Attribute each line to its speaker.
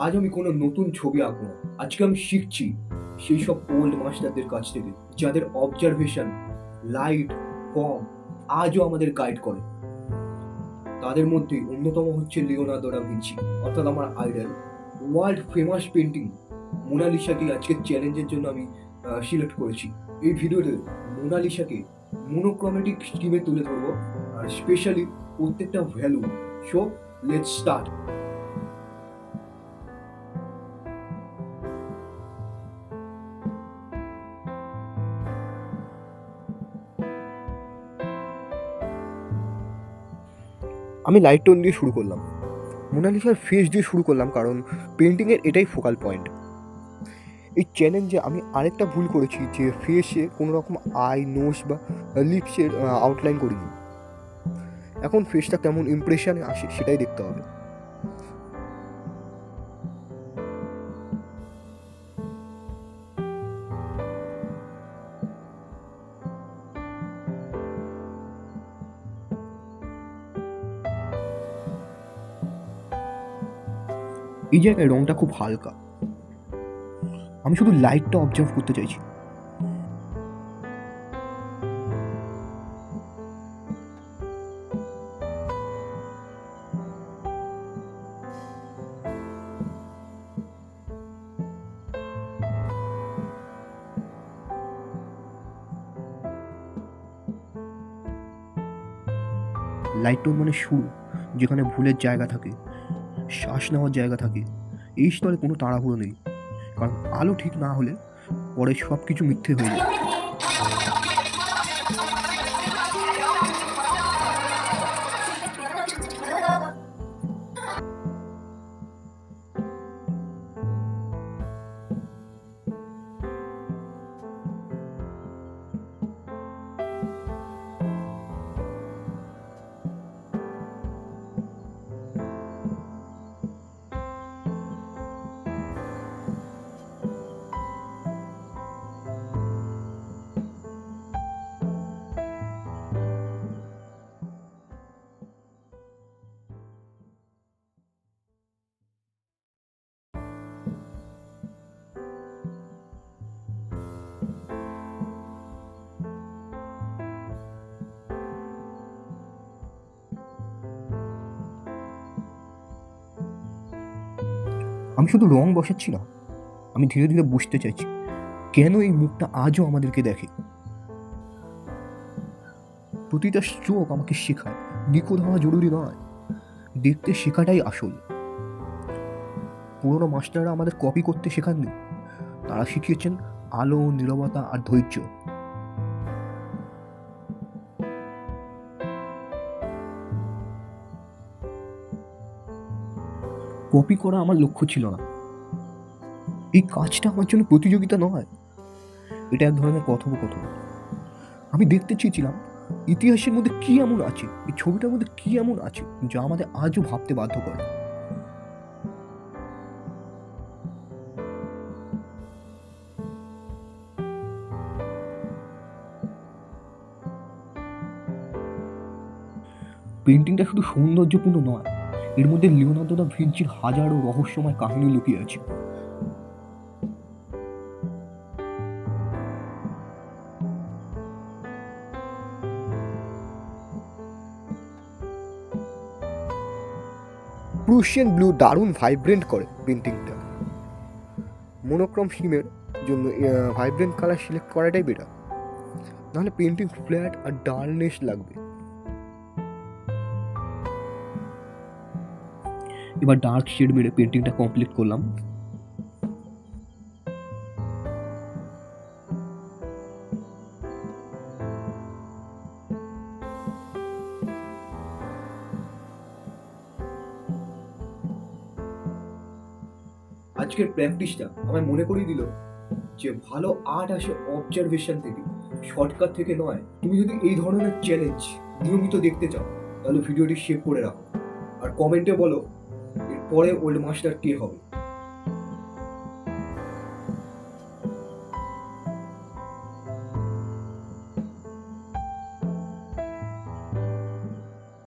Speaker 1: আজ আমি কোনো নতুন ছবি আঁকবো না। আজকে আমি শিখছি সেই সব ওল্ড মাস্টারদের কাছ থেকে, যাদের অবজারভেশন, লাইট, ফর্ম আজও আমাদের গাইড করে। তাদের মধ্যে অন্যতম হচ্ছে লিওনার্দো দা ভিঞ্চি, অর্থাৎ আমার আইডল। ওয়ার্ল্ড ফেমাস পেন্টিং মোনালিসাকে আজকের চ্যালেঞ্জের জন্য আমি সিলেক্ট করেছি। এই ভিডিওতে মোনালিসাকে মোনোক্রোমেটিক স্কিমে তুলে ধরবো, আর স্পেশালি প্রত্যেকটা ভ্যালু। So let's start. আমি লাইট টোন দিয়ে শুরু করলাম, মোনালিসার ফেস দিয়ে শুরু করলাম, কারণ পেন্টিংয়ের এটাই ফোকাল পয়েন্ট। এই চ্যালেঞ্জে আমি আরেকটা ভুল করেছি, যে ফেসে কোনো রকম আই, নোজ বা লিপসের আউটলাইন করিনি। এখন ফেসটা কেমন ইমপ্রেশনে আসে সেটাই দেখতে হবে। এই জায়গায় রংটা খুব হালকা, আমি শুধু লাইটটা অবজার্ভ করতে চাইছি। লাইট টোন মানে শুরু, যেখানে ভুলের জায়গা থাকে, শ্বাস নেওয়ার জায়গা থাকে। এই স্তরে কোনো তাড়াহুড়ো নেই, কারণ আলো ঠিক না হলে পরে সব কিছু মিথ্যে হয়ে যায়। আমি শুধু রং বসাচ্ছি না, আমি ধীরে ধীরে বুঝতে চাইছি কেন এই মুখটা আজও আমাদেরকে দেখে। প্রতিটা স্ট্রোক আমাকে শেখায় নিখুঁত হওয়া জরুরি নয়, দেখতে শেখাটাই আসল। পুরোনো মাস্টাররা আমাদের কপি করতে শেখাননি, তারা শিখিয়েছেন আলো, নীরবতা আর ধৈর্য। কপি করা আমার লক্ষ্য ছিল না, এই কাজটা আমার জন্য প্রতিযোগিতা নয়, এটা এক ধরনের কথোপকথন। আমি দেখতে চেয়েছিলাম ইতিহাসের মধ্যে কি এমন আছে, এই ছবিটার মধ্যে কি এমন আছে যা আমাদের আজও ভাবতে বাধ্য করে। পেন্টিংটা শুধু সৌন্দর্যপূর্ণ নয়, এর মধ্যে লিওনার্দো দা ভিঞ্চির হাজারো রহস্যময় কাহিনী লুকিয়ে আছে। প্রুশিয়ান ব্লু দারুণ ভাইব্রেন্ট করে পেন্টিংটা। মোনোক্রোম থিমের জন্য ভাইব্রেন্ট কালার সিলেক্ট করাটাই বেটার, নাহলে পেন্টিং ফ্ল্যাট আর ডালনেস লাগবে। এবার ডার্ক শেড মেরে পেন্টিংটা কমপ্লিট করলাম। আজকের প্র্যাকটিসটা আমায় মনে করিয়ে দিল যে ভালো আর্ট আসে অবজারভেশন থেকে, শর্টকাট থেকে নয়। তুমি যদি এই ধরনের চ্যালেঞ্জ নিয়মিত দেখতে চাও, তাহলে ভিডিওটি সেভ করে রাখো আর কমেন্টে বলো এরপরে ওল্ড মাস্টার কে হবে।